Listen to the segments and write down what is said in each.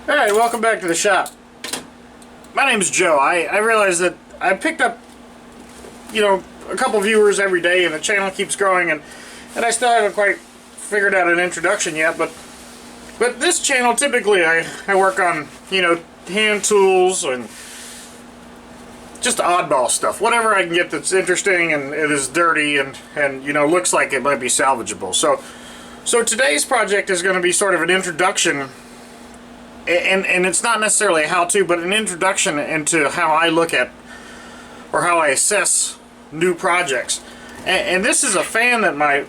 Alright, welcome back to the shop. My name's Joe. I realize that I picked up, a couple viewers every day and the channel keeps growing and I still haven't quite figured out an introduction yet, but this channel typically I work on, hand tools and just oddball stuff. Whatever I can get that's interesting and it is dirty and looks like it might be salvageable. So today's project is going to be sort of an introduction. And it's not necessarily a how-to, but an introduction into how I look at or how I assess new projects. And this is a fan that my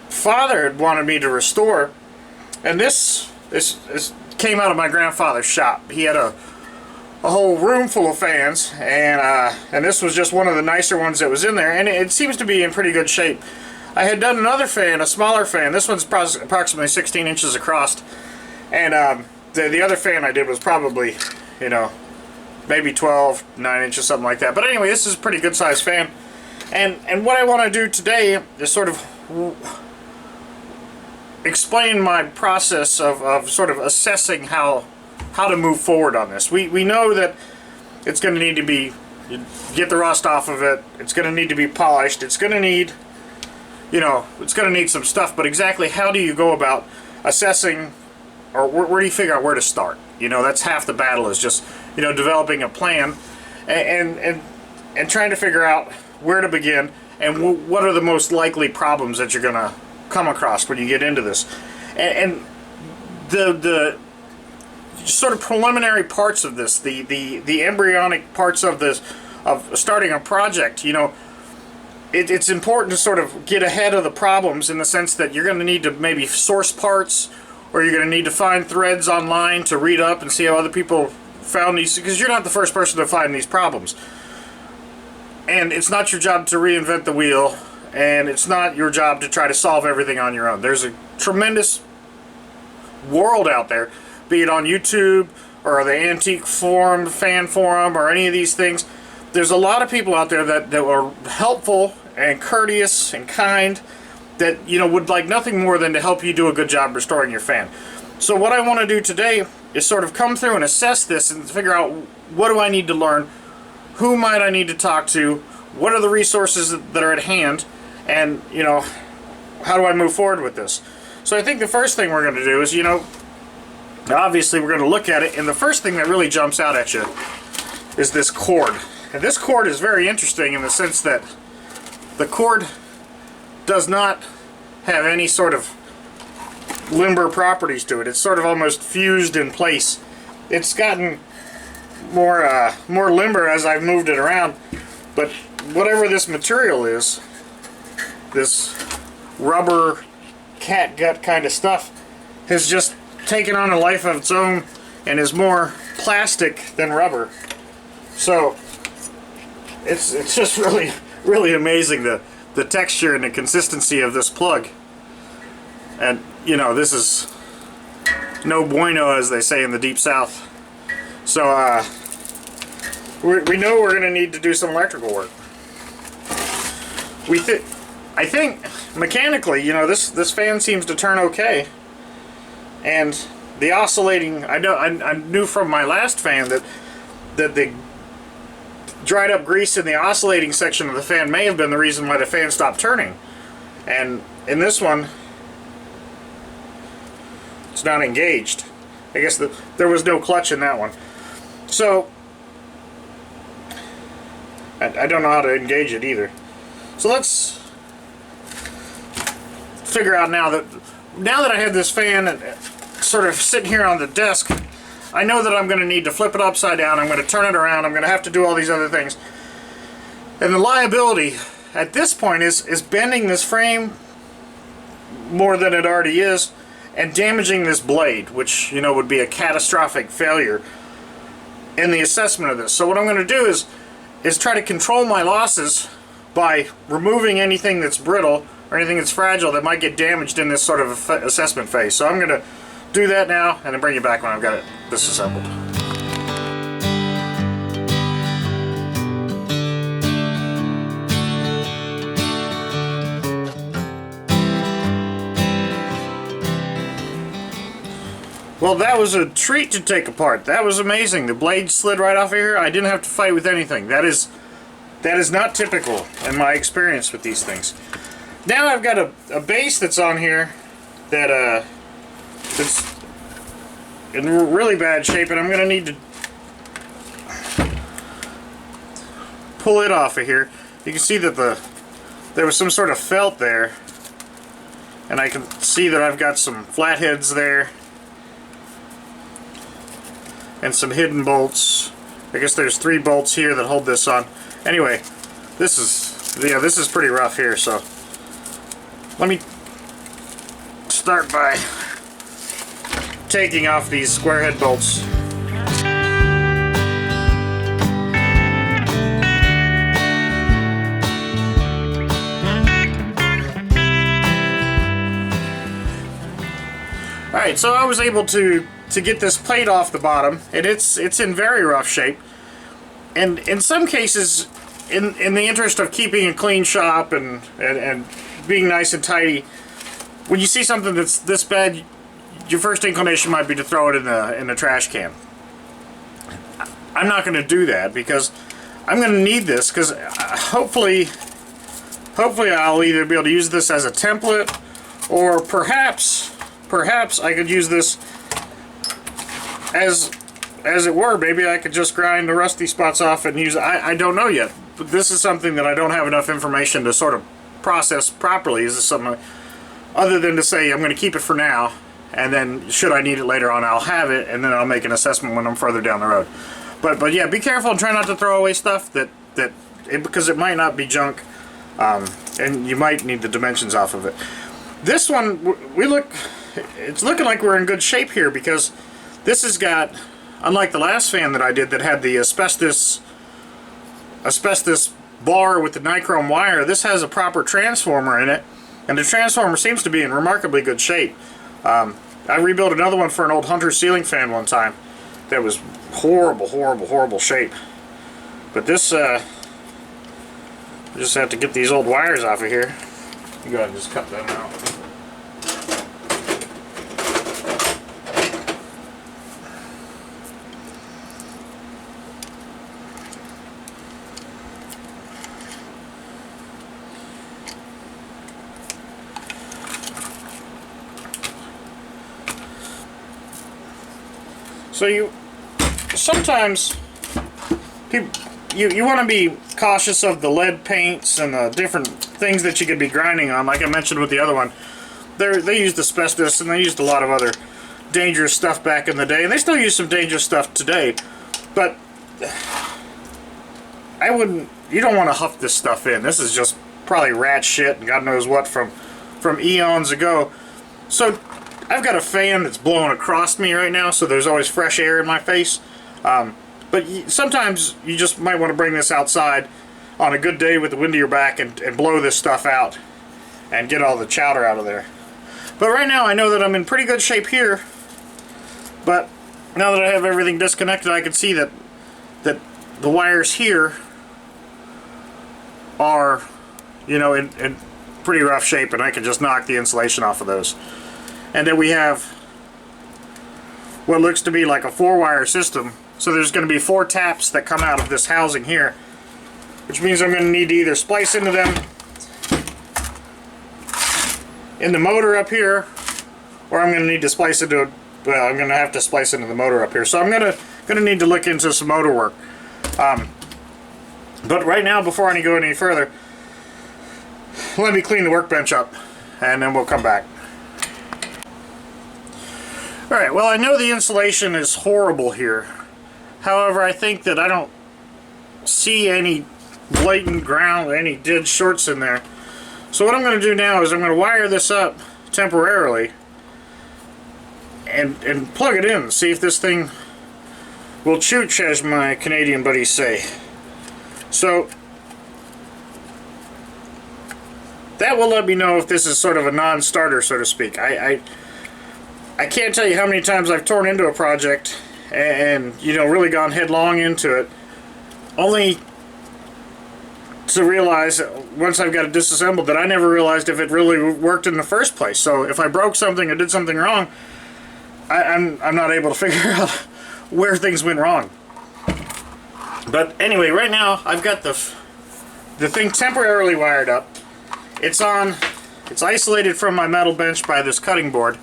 father had wanted me to restore. And this came out of my grandfather's shop. He had a whole room full of fans, and this was just one of the nicer ones that was in there. And it seems to be in pretty good shape. I had done another fan, a smaller fan. This one's approximately 16 inches across. And the other fan I did was probably, maybe 12, 9 inches, something like that. But anyway, this is a pretty good sized fan. And what I want to do today is sort of explain my process of sort of assessing how to move forward on this. We know that it's going to need to be, get the rust off of it. It's going to need to be polished. It's going to need, it's going to need some stuff. But exactly how do you go about assessing, or where do you figure out where to start? That's half the battle, is just, developing a plan and trying to figure out where to begin and what are the most likely problems that you're going to come across when you get into this. And the sort of preliminary parts of this, the embryonic parts of this, of starting a project, it's important to sort of get ahead of the problems in the sense that you're going to need to maybe source parts, or you're going to need to find threads online to read up and see how other people found these, because you're not the first person to find these problems. And it's not your job to reinvent the wheel, and it's not your job to try to solve everything on your own. There's a tremendous world out there, be it on YouTube or the antique forum, fan forum, or any of these things. There's a lot of people out there that are helpful and courteous and kind, that would like nothing more than to help you do a good job restoring your fan. So what I want to do today is sort of come through and assess this and figure out, what do I need to learn, who might I need to talk to, what are the resources that are at hand, and how do I move forward with this. So I think the first thing we're going to do is, obviously we're going to look at it, and the first thing that really jumps out at you is this cord. And this cord is very interesting in the sense that the cord does not have any sort of limber properties to it. It's sort of almost fused in place. It's gotten more limber as I've moved it around, but whatever this material is, this rubber catgut kind of stuff, has just taken on a life of its own and is more plastic than rubber. So it's just really amazing the texture and the consistency of this plug. And this is no bueno, as they say in the deep south. So we know we're going to need to do some electrical work. I think mechanically, this fan seems to turn okay, and the oscillating, I knew from my last fan that the dried up grease in the oscillating section of the fan may have been the reason why the fan stopped turning. And in this one, it's not engaged. I guess there was no clutch in that one. So I don't know how to engage it either. So let's figure out now that I have this fan sort of sitting here on the desk, I know that I'm going to need to flip it upside down, I'm going to turn it around, I'm going to have to do all these other things. And the liability at this point is bending this frame more than it already is and damaging this blade, which would be a catastrophic failure in the assessment of this. So what I'm going to do is try to control my losses by removing anything that's brittle or anything that's fragile that might get damaged in this sort of assessment phase. So I'm going to do that now and then bring you back when I've got it disassembled. Well, that was a treat to take apart. That was amazing. The blade slid right off of here. I didn't have to fight with anything. That is not typical in my experience with these things. Now I've got a base that's on here that that's in really bad shape, and I'm going to need to pull it off of here. You can see that there was some sort of felt there, and I can see that I've got some flatheads there and some hidden bolts. I guess there's 3 bolts here that hold this on. Anyway, this is pretty rough here, so let me start by taking off these square head bolts. Alright, so I was able to get this plate off the bottom, and it's in very rough shape. And in some cases, in the interest of keeping a clean shop and being nice and tidy, when you see something that's this bad, your first inclination might be to throw it in the trash can. I'm not going to do that because I'm going to need this, because hopefully I'll either be able to use this as a template, or perhaps I could use this as it were. Maybe I could just grind the rusty spots off and use it. I don't know yet, but this is something that I don't have enough information to sort of process properly. Is this something other than to say I'm going to keep it for now, and then should I need it later on, I'll have it, and then I'll make an assessment when I'm further down the road. But yeah, be careful and try not to throw away stuff because it might not be junk, and you might need the dimensions off of it. This one, it's looking like we're in good shape here, because this has got, unlike the last fan that I did that had the asbestos bar with the nichrome wire, this has a proper transformer in it, and the transformer seems to be in remarkably good shape. I rebuilt another one for an old Hunter ceiling fan one time that was horrible shape. But this, I just have to get these old wires off of here. Go ahead and just cut them out. So sometimes you want to be cautious of the lead paints and the different things that you could be grinding on. Like I mentioned with the other one, they used asbestos, and they used a lot of other dangerous stuff back in the day, and they still use some dangerous stuff today. But you don't want to huff this stuff in. This is just probably rat shit and God knows what from eons ago. So I've got a fan that's blowing across me right now, so there's always fresh air in my face. But sometimes you just might want to bring this outside on a good day with the wind to your back and blow this stuff out and get all the chowder out of there. But right now I know that I'm in pretty good shape here, but now that I have everything disconnected, I can see that the wires here are, in pretty rough shape, and I can just knock the insulation off of those. And then we have what looks to be like a 4-wire system. So there's going to be 4 taps that come out of this housing here, which means I'm going to need to either splice into them in the motor up here, or I'm going to need to splice into, well, I'm going to have to splice into the motor up here. So I'm going to need to look into some motor work. But right now, before I go any further, let me clean the workbench up, and then we'll come back. Alright, well, I know the insulation is horrible here. However, I think that I don't see any blatant ground, any dead shorts in there. So what I'm going to do now is I'm going to wire this up temporarily and plug it in, see if this thing will chooch, as my Canadian buddies say. So that will let me know if this is sort of a non-starter, so to speak. I can't tell you how many times I've torn into a project and really gone headlong into it, only to realize once I've got it disassembled that I never realized if it really worked in the first place. So if I broke something or did something wrong, I'm not able to figure out where things went wrong. But anyway, right now I've got the thing temporarily wired up. It's on. It's isolated from my metal bench by this cutting board.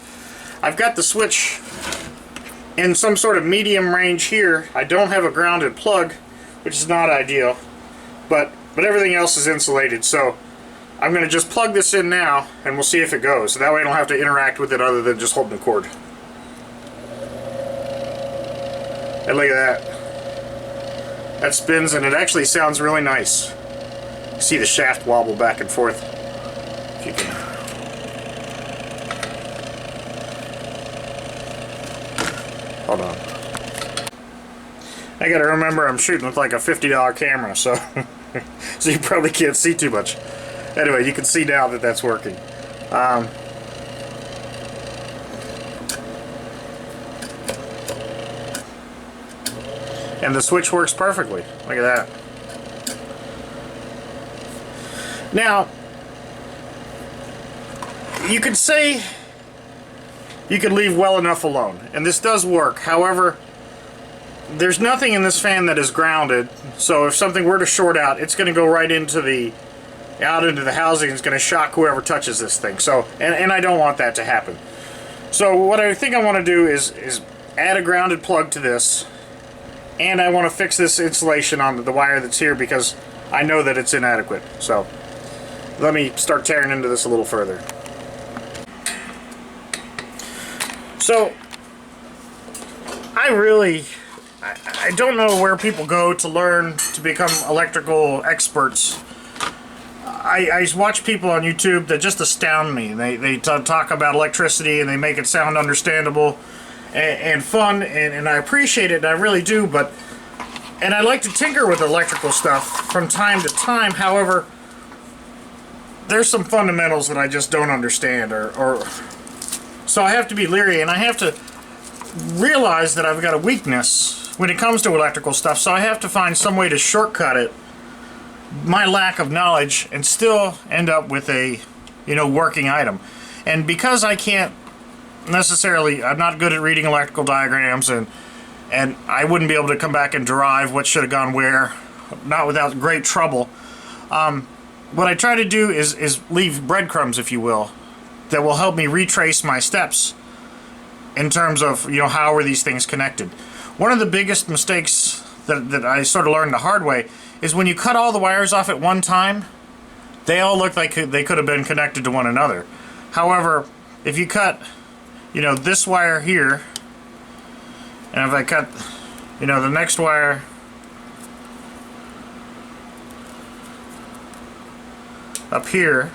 I've got the switch in some sort of medium range here. I don't have a grounded plug, which is not ideal, but everything else is insulated. So I'm going to just plug this in now, and we'll see if it goes. So that way I don't have to interact with it other than just holding the cord. And look at that. That spins, and it actually sounds really nice. You see the shaft wobble back and forth. If you can. Hold on. I gotta remember I'm shooting with like a $50 camera, so so you probably can't see too much. Anyway, you can see now that that's working. And the switch works perfectly. Look at that. Now, you could say you could leave well enough alone, and this does work. However, there's nothing in this fan that is grounded, so if something were to short out, it's going to go right into the housing. It's going to shock whoever touches this thing. So, and I don't want that to happen. So what I think I want to do is add a grounded plug to this, and I want to fix this insulation on the wire that's here because I know that it's inadequate. So let me start tearing into this a little further. So I don't know where people go to learn to become electrical experts. I watch people on YouTube that just astound me. They talk about electricity and they make it sound understandable and fun, and I appreciate it, and I really do. And I like to tinker with electrical stuff from time to time. However, there's some fundamentals that I just don't understand, or so I have to be leery, and I have to realize that I've got a weakness when it comes to electrical stuff. So I have to find some way to shortcut it, my lack of knowledge, and still end up with a, working item. And because I can't necessarily, I'm not good at reading electrical diagrams, and I wouldn't be able to come back and derive what should have gone where, not without great trouble. What I try to do is leave breadcrumbs, if you will, that will help me retrace my steps in terms of, how are these things connected. One of the biggest mistakes that I sort of learned the hard way is when you cut all the wires off at one time, they all look like they could have been connected to one another. However, if you cut, this wire here, and if I cut, the next wire up here,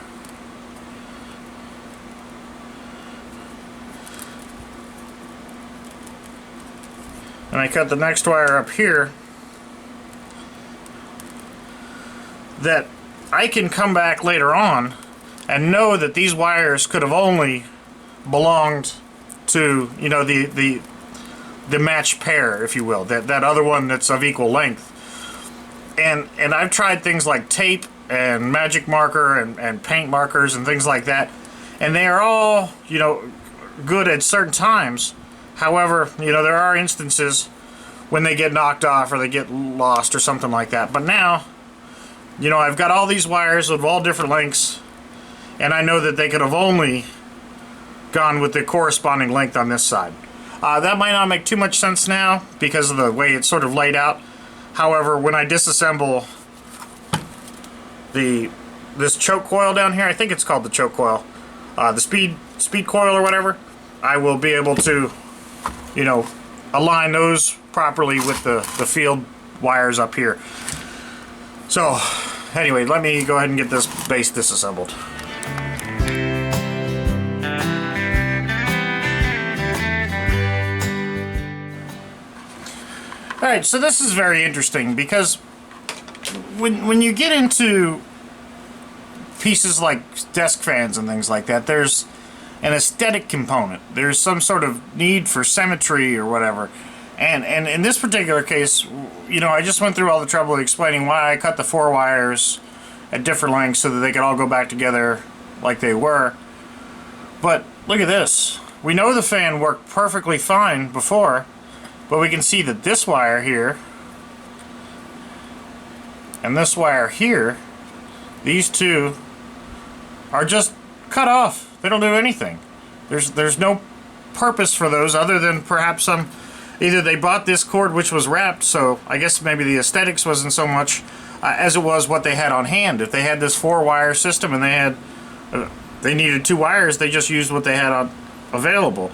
and I cut the next wire up here, that I can come back later on and know that these wires could have only belonged to, the matched pair, if you will, that other one that's of equal length. And I've tried things like tape and magic marker and paint markers and things like that, and they are all, good at certain times. However, there are instances when they get knocked off or they get lost or something like that. But now, I've got all these wires of all different lengths, and I know that they could have only gone with the corresponding length on this side. That might not make too much sense now because of the way it's sort of laid out. However, when I disassemble this choke coil down here, I think it's called the choke coil, the speed coil or whatever, I will be able to, align those properly with the field wires up here. So, anyway, let me go ahead and get this base disassembled. Alright, so this is very interesting because when you get into pieces like desk fans and things like that, there's an aesthetic component. There's some sort of need for symmetry or whatever. And in this particular case, I just went through all the trouble of explaining why I cut the 4 wires at different lengths so that they could all go back together like they were. But look at this. we know the fan worked perfectly fine before, but we can see that this wire here and this wire here, these two are just cut off. They don't do anything. There's no purpose for those other than perhaps either they bought this cord which was wrapped, so I guess maybe the aesthetics wasn't so much as it was what they had on hand. If they had this 4-wire system and they needed 2 wires, they just used what they had available.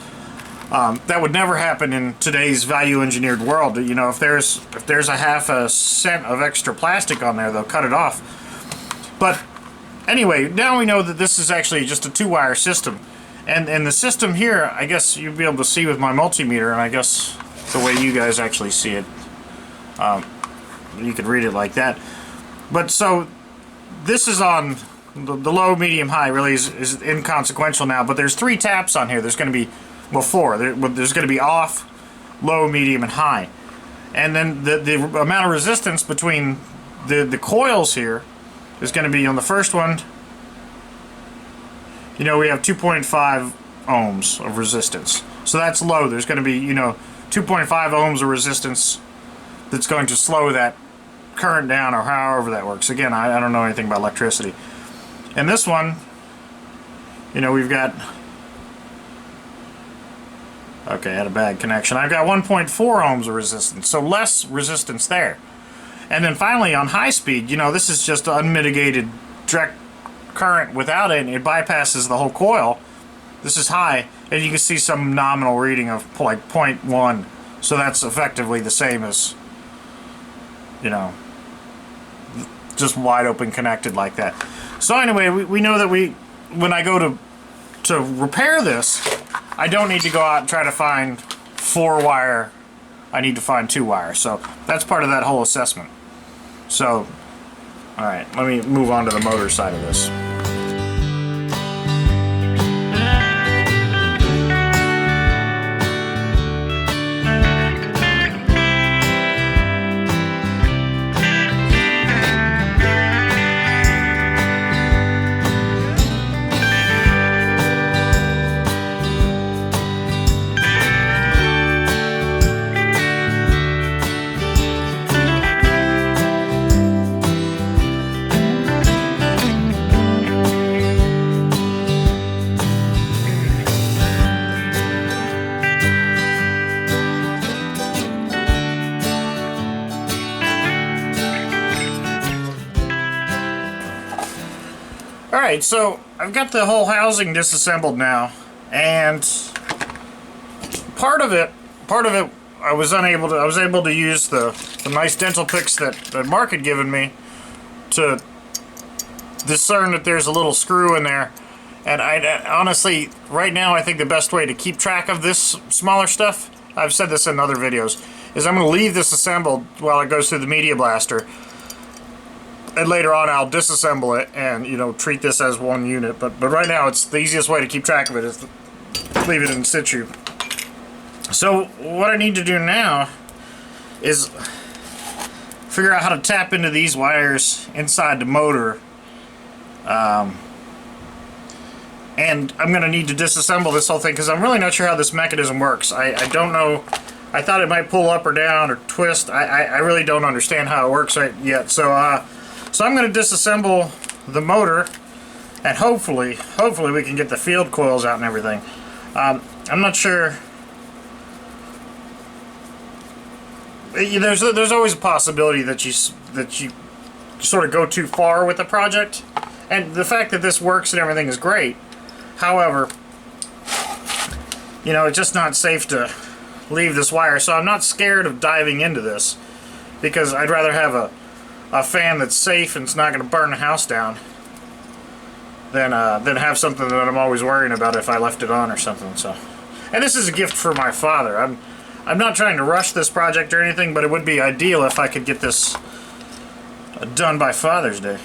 That would never happen in today's value engineered world. You know, if there's a half a cent of extra plastic on there, they'll cut it off. But anyway, now we know that this is actually just a 2-wire system. And the system here, I guess you'll be able to see with my multimeter, and I guess the way you guys actually see it, you could read it like that. But so this is on the low, medium, high. Really is inconsequential now. But there's 3 taps on here. There's going to be, well, 4. There's going to be off, low, medium, and high. And then the amount of resistance between the coils here is going to be on the first one. You know, we have 2.5 ohms of resistance. So that's low. There's going to be, you know, 2.5 ohms of resistance that's going to slow that current down, or however that works. Again, I don't know anything about electricity. And this one, you know, we've got, okay, I had a bad connection. I've got 1.4 ohms of resistance, so less resistance there. And then finally on high speed, you know, this is just unmitigated direct current without it. It bypasses the whole coil. This is high, and you can see some nominal reading of like 0.1. So that's effectively the same as, you know, just wide open connected like that. So anyway, we know that when I go to repair this, I don't need to go out and try to find 4-wire. I need to find 2-wire. So that's part of that whole assessment. So, alright, let me move on to the motor side of this. Alright, so I've got the whole housing disassembled now, and part of it I was able to use the nice dental picks that Mark had given me to discern that there's a little screw in there. And I honestly, right now, I think the best way to keep track of this smaller stuff, I've said this in other videos, is I'm going to leave this assembled while it goes through the Media Blaster. And later on I'll disassemble it and, you know, treat this as one unit. But right now it's the easiest way to keep track of it is to leave it in situ. So what I need to do now is figure out how to tap into these wires inside the motor. And I'm going to need to disassemble this whole thing because I'm really not sure how this mechanism works. I don't know. I thought it might pull up or down or twist. I really don't understand how it works right yet. So I'm going to disassemble the motor, and hopefully we can get the field coils out and everything. I'm not sure. There's always a possibility that you sort of go too far with the project, and the fact that this works and everything is great. However, you know, it's just not safe to leave this wire, so I'm not scared of diving into this because I'd rather have a fan that's safe and it's not going to burn the house down than have something that I'm always worrying about if I left it on or something. So, and this is a gift for my father. I'm not trying to rush this project or anything, but it would be ideal if I could get this done by Father's Day.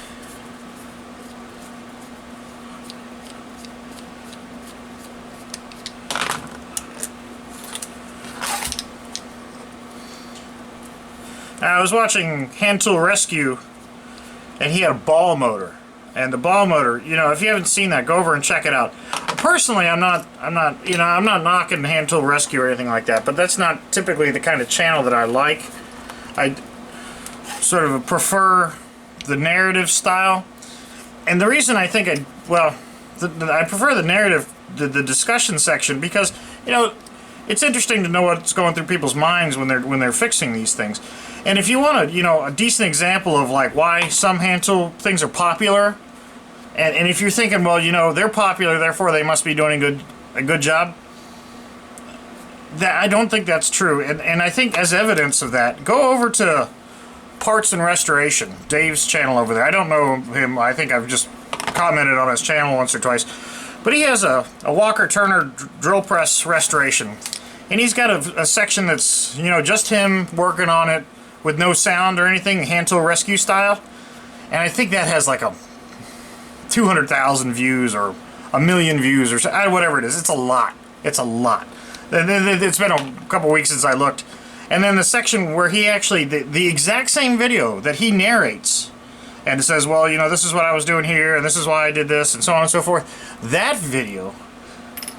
I was watching Hand Tool Rescue, and he had a ball motor. And the ball motor, you know, if you haven't seen that, go over and check it out. personally, I'm not, you know, I'm not knocking hand tool rescue or anything like that, but that's not typically the kind of channel that I like. I sort of prefer the narrative style, and the reason I think I prefer the narrative, the discussion section, because, you know, it's interesting to know what's going through people's minds when they're fixing these things. And if you want a decent example of like why some hand tool things are popular, and if you're thinking, well, you know, they're popular, therefore they must be doing a good job, that I don't think that's true. And I think as evidence of that, go over to Parts and Restoration, Dave's channel over there. I don't know him. I think I've just commented on his channel once or twice. But he has a Walker Turner drill press restoration. And he's got a section that's, you know, just him working on it with no sound or anything, hand tool rescue style. And I think that has like a 200,000 views or 1,000,000 views or whatever it is. It's a lot. It's a lot. It's been a couple weeks since I looked. And then the section where he actually, the exact same video that he narrates and says, well, you know, this is what I was doing here and this is why I did this and so on and so forth. That video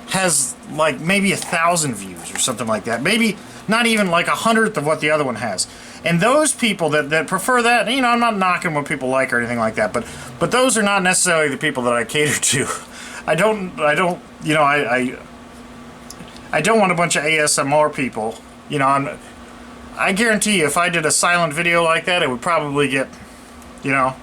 has like maybe 1,000 views or something like that. Maybe not even like 1/100th of what the other one has. And those people that prefer that, you know, I'm not knocking what people like or anything like that, but those are not necessarily the people that I cater to. I don't, you know, I don't want a bunch of ASMR people, you know. I guarantee you, if I did a silent video like that, it would probably get, you know,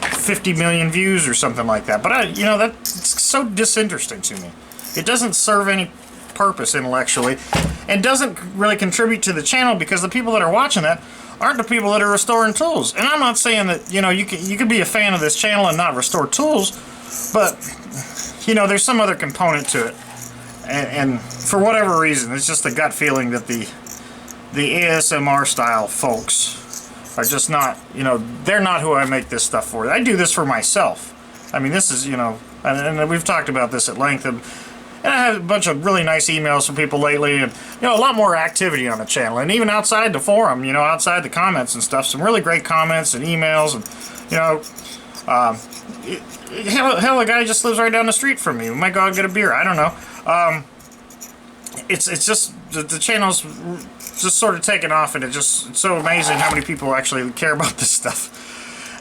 50 million views or something like that. But you know, that's so disinteresting to me. It doesn't serve any purpose intellectually, and doesn't really contribute to the channel, because the people that are watching that aren't the people that are restoring tools. And I'm not saying that, you know, you could be a fan of this channel and not restore tools, but, you know, there's some other component to it. And for whatever reason, it's just a gut feeling that the ASMR style folks are just not, you know, they're not who I make this stuff for. I do this for myself. I mean, this is, you know, and we've talked about this at length, and I have a bunch of really nice emails from people lately, and, you know, a lot more activity on the channel, and even outside the forum, you know, outside the comments and stuff, some really great comments and emails, and, you know, hell, a guy just lives right down the street from me. We might go out and get a beer. I don't know. It's just the channel's just sort of taken off, and it's so amazing how many people actually care about this stuff.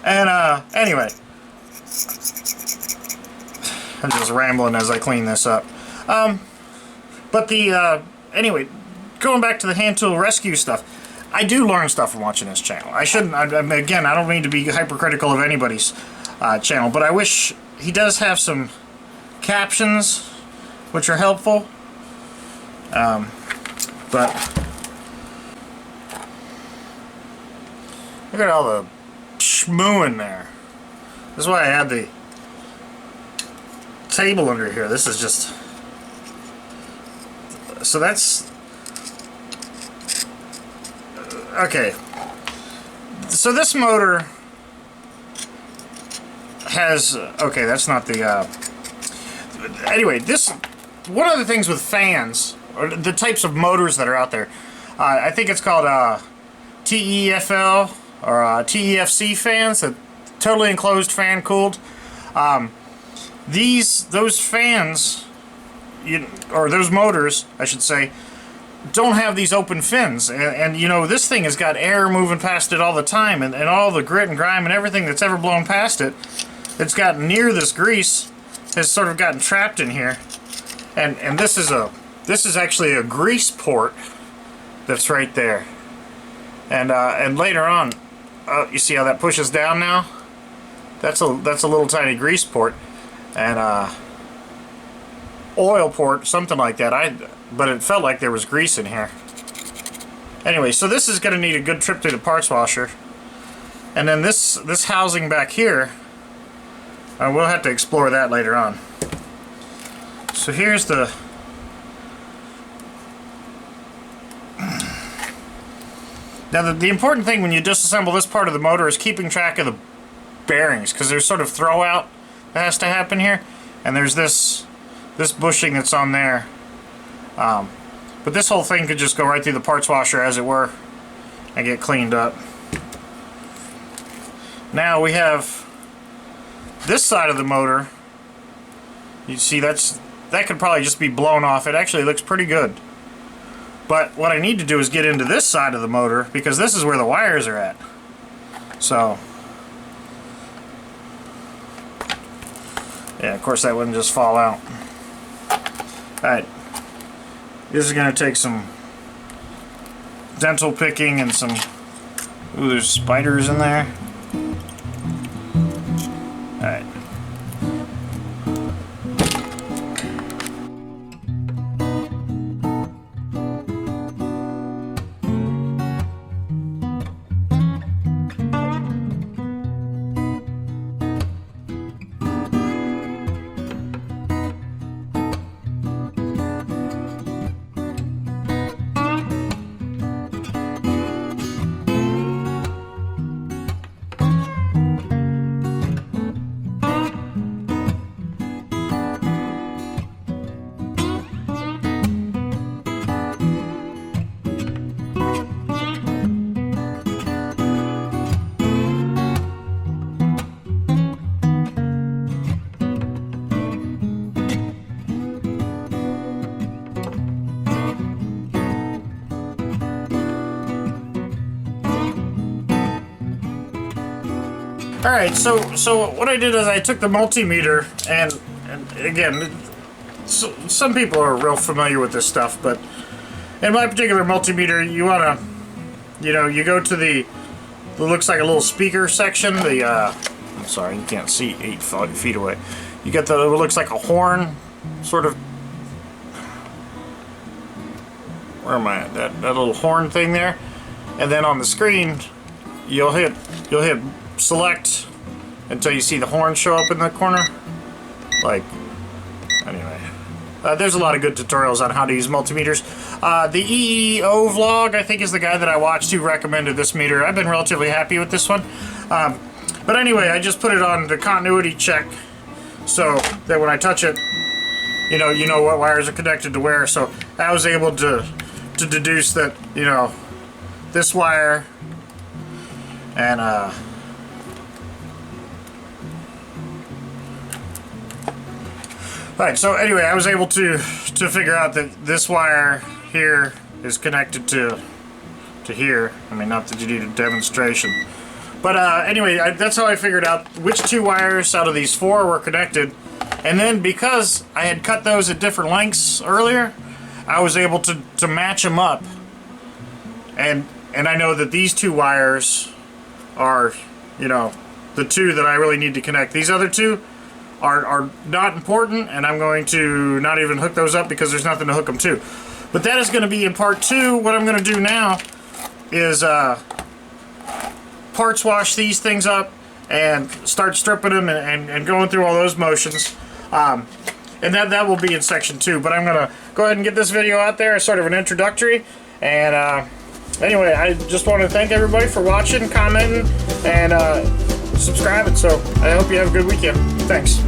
And anyway, I'm just rambling as I clean this up. But anyway, going back to the hand tool rescue stuff, I do learn stuff from watching this channel. I shouldn't, again, I don't mean to be hypercritical of anybody's channel, but I wish he does have some captions which are helpful. But look at all the schmoo in there. This is why I had the table under here. This is just, so that's okay. So this motor has, okay, that's not the anyway, this, one of the things with fans, or the types of motors that are out there, I think it's called TEFL or TEFC fans, the totally enclosed fan cooled. Those fans, or those motors, I should say, don't have these open fins, and you know, this thing has got air moving past it all the time, and all the grit and grime and everything that's ever blown past it, that's gotten near this grease, has sort of gotten trapped in here, and this is actually a grease port that's right there, and later on, you see how that pushes down now? That's a little tiny grease port, and oil port, something like that. But it felt like there was grease in here. Anyway, so this is going to need a good trip through the parts washer, and then this housing back here, we'll have to explore that later on. So here's the now the important thing when you disassemble this part of the motor is keeping track of the bearings, because there's sort of throw out that has to happen here, and there's this bushing that's on there, but this whole thing could just go right through the parts washer, as it were, and get cleaned up. Now we have this side of the motor You see, that could probably just be blown off. It actually looks pretty good. But what I need to do is get into this side of the motor, because this is where the wires are at. So, yeah, of course that wouldn't just fall out. Alright, this is going to take some dental picking and some... Ooh, there's spiders in there. Alright. Alright, so what I did is I took the multimeter, and again, some people are real familiar with this stuff, but in my particular multimeter, you want to, you go to the looks like a little speaker section, I'm sorry, you can't see 8 feet away. You get it looks like a horn, sort of, where am I at? That little horn thing there, and then on the screen, you'll hit select until you see the horn show up in the corner. Like, anyway, there's a lot of good tutorials on how to use multimeters. The EEO vlog, I think, is the guy that I watched who recommended this meter. I've been relatively happy with this one. But anyway, I just put it on the continuity check so that when I touch it, you know what wires are connected to where. So I was able to deduce that, this wire and Alright, so anyway, I was able to figure out that this wire here is connected to here. I mean, not that you need a demonstration. But anyway, that's how I figured out which 2 wires out of these 4 were connected. And then because I had cut those at different lengths earlier, I was able to match them up. And I know that these 2 wires are, the 2 that I really need to connect. These other 2 are not important, and I'm going to not even hook those up because there's nothing to hook them to. But that is going to be in part 2. What I'm going to do now is parts wash these things up and start stripping them and going through all those motions. And that will be in section 2. But I'm going to go ahead and get this video out there as sort of an introductory. And anyway, I just want to thank everybody for watching, commenting, and subscribing. So I hope you have a good weekend. Thanks.